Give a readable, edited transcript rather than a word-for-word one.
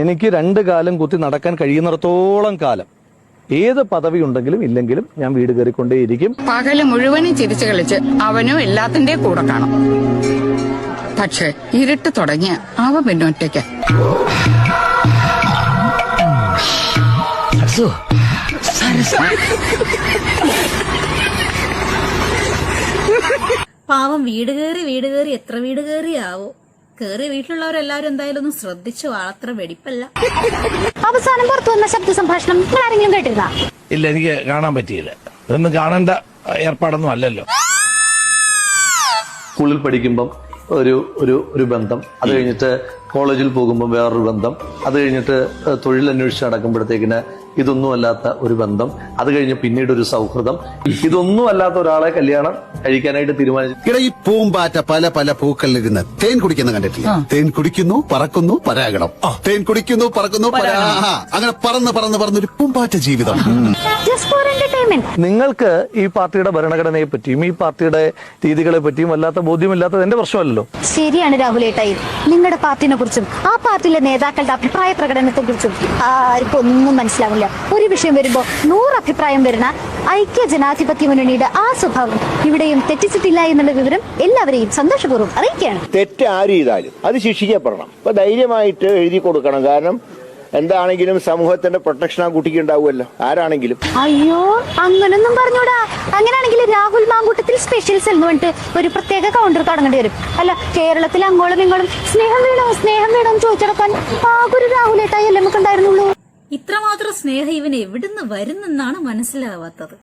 എനിക്ക് 2 കാലം കുത്തി നടക്കാൻ കഴിയുന്നിടത്തോളം കാലം ഏത് പദവി ഉണ്ടെങ്കിലും ഇല്ലെങ്കിലും ഞാൻ വീട് കയറിക്കൊണ്ടേയിരിക്കും. പകല് മുഴുവനും ചിരിച്ചു കളിച്ച് അവനും എല്ലാത്തിന്റെ കൂടെ കാണും. പക്ഷെ ഇരുട്ട് തുടങ്ങിയ അവ പിന്നൊറ്റയ്ക്ക്. പാവം വീട് കയറി എത്ര വീട് കയറിയാവോ. കേറിയ വീട്ടിലുള്ളവരെല്ലാരും എന്തായാലും ഒന്ന് ശ്രദ്ധിച്ചു. ആളത്ര വെടിപ്പല്ല. അവസാനം പുറത്തു വന്ന ശബ്ദ സംഭാഷണം നിങ്ങൾ ആരെങ്കിലും കേട്ടിരുന്നാ? ഇല്ല, എനിക്ക് കാണാൻ പറ്റിയില്ല. ഇതൊന്നും കാണേണ്ട ഏർപ്പാടൊന്നും അല്ലല്ലോ. സ്കൂളിൽ പഠിക്കുമ്പം ഒരു ബന്ധം, അത് കഴിഞ്ഞിട്ട് കോളേജിൽ പോകുമ്പോൾ വേറൊരു ബന്ധം, അത് കഴിഞ്ഞിട്ട് തൊഴിൽ അന്വേഷിച്ച് നടക്കുമ്പോഴത്തേക്കിന് ഇതൊന്നും അല്ലാത്ത ഒരു ബന്ധം, അത് കഴിഞ്ഞ് പിന്നീട് ഒരു സൗഹൃദം. ഇതൊന്നും അല്ലാത്ത ഒരാളെ കല്യാണം കഴിക്കാനായിട്ട് തീരുമാനിച്ചു. ഈ പൂമ്പാറ്റ പല പല പൂക്കളിലിരുന്ന് തേൻ കുടിക്കുന്ന കണ്ടിട്ടില്ല? തേൻ കുടിക്കുന്നു, പറക്കുന്നു, പരാഗണം. തേൻ കുടിക്കുന്നു, പറക്കുന്നു, അങ്ങനെ പറന്നൊരു പൂമ്പാറ്റ ജീവിതം. നിങ്ങൾക്ക് ഈ പാർട്ടിയുടെ ഭരണഘടനയെ പറ്റിയും ഈ പാർട്ടിയുടെ രീതികളെ പറ്റിയും വല്ലാത്ത ബോധ്യമില്ലാത്തത് എന്റെ പ്രശ്നമല്ലല്ലോ. ശരിയാണ് രാഹുലേട്ടായി. നിങ്ങളുടെ പാർട്ടിനെ കുറിച്ചും ആ പാർട്ടിയിലെ നേതാക്കളുടെ അഭിപ്രായ പ്രകടനത്തെ കുറിച്ചും ആർക്കും ഒന്നും മനസ്സിലാവില്ല. ഒരു വിഷയം വരുമ്പോ 100 അഭിപ്രായം വരുന്ന ഐക്യ ജനാധിപത്യ മുന്നണിയുടെ ആ സ്വഭാവം ഇവിടെയും തെറ്റിച്ചിട്ടില്ല എന്നുള്ള വിവരം എല്ലാവരെയും സന്തോഷപൂർവ്വം അറിയിക്കുകയാണ്. തെറ്റ് ആര് ചെയ്താലും അത് ശിക്ഷിക്കപ്പെടണം. അപ്പൊ ധൈര്യമായിട്ട് എഴുതി കൊടുക്കണം. കാരണം എന്താണെങ്കിലും സമൂഹത്തിന്റെ പ്രൊട്ടക്ഷൻ ആ കുട്ടിക്ക് ഉണ്ടാവുമല്ലോ, ആരാണെങ്കിലും. അയ്യോ, അങ്ങനൊന്നും പറഞ്ഞൂടാ. അങ്ങനെയാണെങ്കിൽ രാഹുൽ മാങ്കൂട്ടത്തിൽ സ്പെഷ്യൽ സെൽ എന്ന് പറഞ്ഞിട്ട് ഒരു പ്രത്യേക കൗണ്ടർ തുടങ്ങേണ്ടി വരും. അല്ല, കേരളത്തിൽ അങ്ങോളം ഇങ്ങോളം സ്നേഹം വേണോ ചോദിച്ചെടുക്കാൻ ആകൊരു രാഹുലേട്ടായി അല്ലേ നമുക്ക് ഉണ്ടായിരുന്നുള്ളൂ. ഇത്രമാത്രം സ്നേഹം ഇവൻ എവിടുന്ന് വരുന്നെന്നാണ് മനസ്സിലാവാത്തത്.